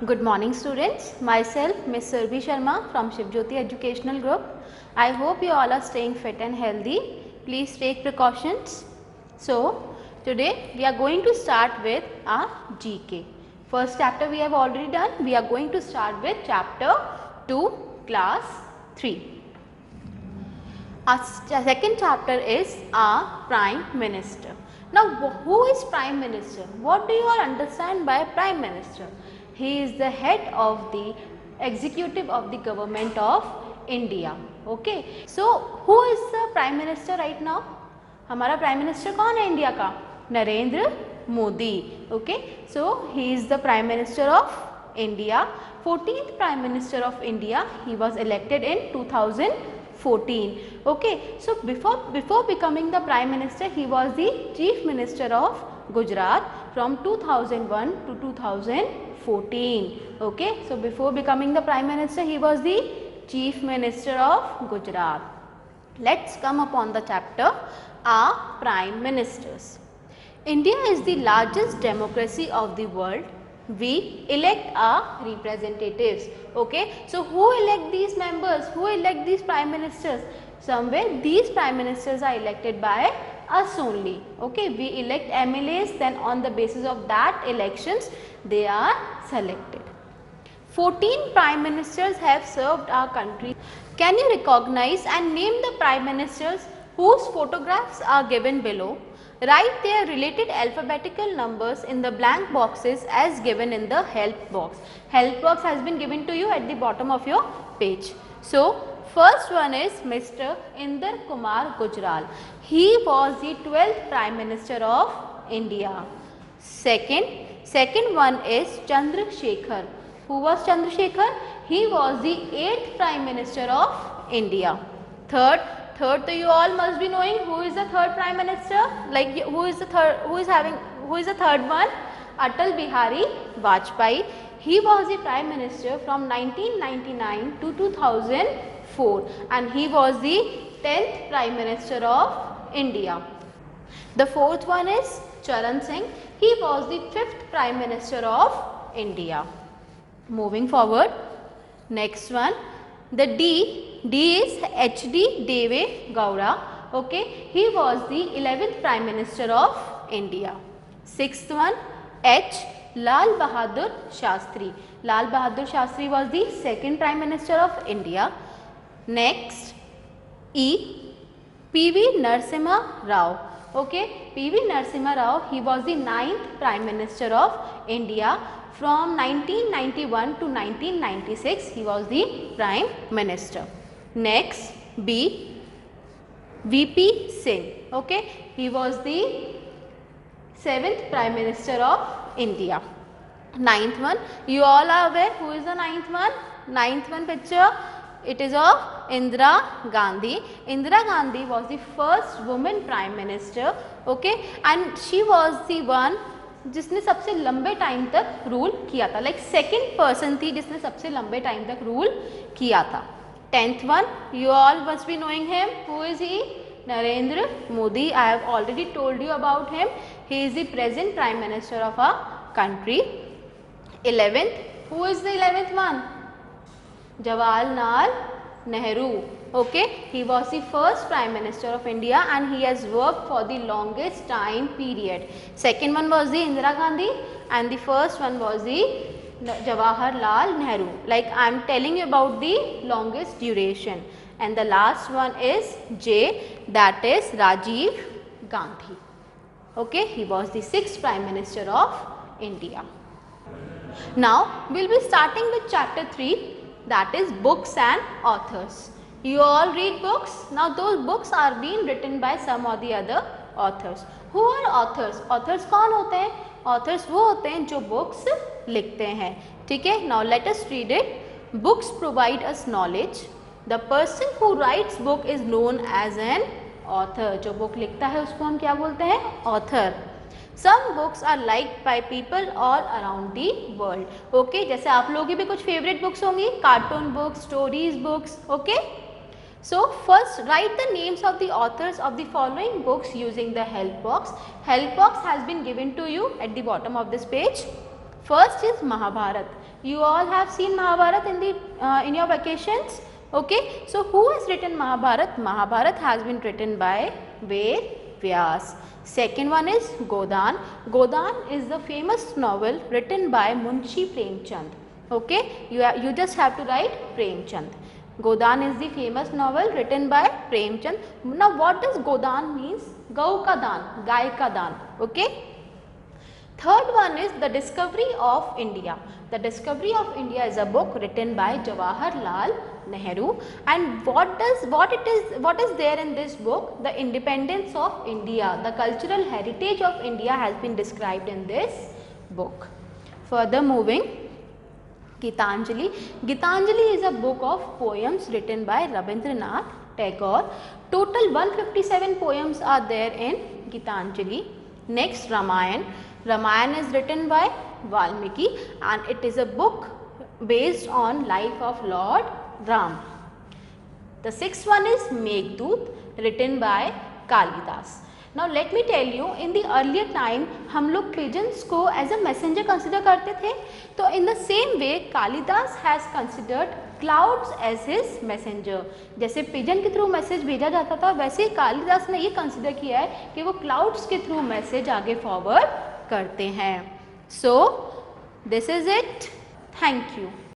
Good morning students, myself Ms. Surbhi Sharma from Shivjyoti Educational Group. I hope you all are staying fit and healthy. Please take precautions. So, today we are going to start with our GK. First chapter we have already done. We are going to start with chapter 2 class 3. Our second chapter is our Prime Minister. Now, who is Prime Minister? What do you all understand by Prime Minister? He is the head of the executive of the government of India. Okay. So, who is the Prime Minister right now? हमारा Prime Minister कौन है India का? Narendra Modi. Okay. So, he is the Prime Minister of India. 14th Prime Minister of India. He was elected in 2014. Okay. So, before becoming the Prime Minister, he was the Chief Minister of Gujarat from 2001 to 2014. Okay. So, before becoming the Prime Minister, he was the Chief Minister of Gujarat. Let's come upon the chapter, our Prime Ministers. India is the largest democracy of the world. We elect our representatives. Okay. So, who elect these members? Who elect these Prime Ministers? Somewhere these Prime Ministers are elected by us only. Okay. We elect MLAs, then on the basis of that elections they are selected. 14 Prime Ministers have served our country. Can you recognize and name the Prime Ministers whose photographs are given below? Write their related alphabetical numbers in the blank boxes as given in the help box. Help box has been given to you at the bottom of your page. So, first one is Mr. Inder Kumar Gujral. He was the 12th Prime Minister of India. Second one is Chandrasekhar. Who was Chandrasekhar? He was the 8th Prime Minister of India. Third, so you all must be knowing who is the third Prime Minister. Like who is the third one? Atal Bihari Vajpayee. He was the Prime Minister from 1999 to 2004 and he was the 10th Prime Minister of India. The fourth one is Charan Singh. He was the 5th Prime Minister of India. Moving forward, next one, the D is H.D. Deve Gowda. Okay, he was the 11th Prime Minister of India. Sixth one, H. Lal Bahadur Shastri. Lal Bahadur Shastri was the 2nd Prime Minister of India. Next, E. P.V. Narasimha Rao. Okay, P.V. Narasimha Rao, he was the 9th Prime Minister of India. From 1991 to 1996, he was the Prime Minister. Next, B. V.P. Singh. Okay, he was the 7th Prime Minister of India. Ninth one, you all are aware who is the ninth one? Ninth one picture, it is of Indira Gandhi. Indira Gandhi was the first woman Prime Minister. Okay, and she was the one जिसने सबसे लंबे time तक rule किया था. Like second person थी जिसने सबसे लंबे टाइम तक रूल किया था. 10th one, you all must be knowing him. Who is he? Narendra Modi. I have already told you about him. He is the present Prime Minister of our country. 11th, who is the 11th one? Jawaharlal Nehru. Okay, he was the first Prime Minister of India and he has worked for the longest time period. Second one was the Indira Gandhi and the first one was the Jawaharlal Nehru. Like I am telling you about the longest duration. And the last one is J, that is Rajiv Gandhi. Okay, he was the 6th Prime Minister of India. Now, we will be starting with chapter 3, that is books and authors. You all read books. Now, those books are being written by some or the other authors. Who are authors? Authors कौन होते हैं? Authors वो होते हैं जो books लिखते हैं. ठीक है? Now, let us read it. Books provide us knowledge. The person who writes book is known as an author. जो book लिखता है उसको हम क्या बोलते हैं? Author. Some books are liked by people all around the world. Okay? जैसे आप लोगों की भी कुछ favorite books होंगी. Cartoon books, stories books. Okay? So, first write the names of the authors of the following books using the help box. Help box has been given to you at the bottom of this page. First is Mahabharat. You all have seen Mahabharat in your vacations. Okay, so who has written Mahabharat? Mahabharat has been written by Ved Vyas. Second one is Godan. Godan is the famous novel written by Munshi Premchand. Okay, you just have to write Premchand. Godan is the famous novel written by Premchand. Now what does Godan means? Gau ka daan, Gai ka daan. Okay. Third one is The Discovery of India. The Discovery of India is a book written by Jawaharlal Nehru, and what is there in this book? The independence of India, the cultural heritage of India has been described in this book. Further moving, Gitanjali. Gitanjali is a book of poems written by Rabindranath Tagore. Total 157 poems are there in Gitanjali. Next, Ramayana. Ramayana is written by Valmiki and it is a book based on life of Lord Ram. The sixth one is Meghdoot, written by Kalidas. Now let me tell you, in the earlier time हम लोग pigeons को as a messenger consider करते थे. तो in the same way Kalidas has considered clouds as his messenger. जैसे pigeon के through message भेजा जाता था, वैसे ही कालिदास ने ये consider किया है कि वो clouds के through message आगे forward करते हैं. So this is it. Thank you.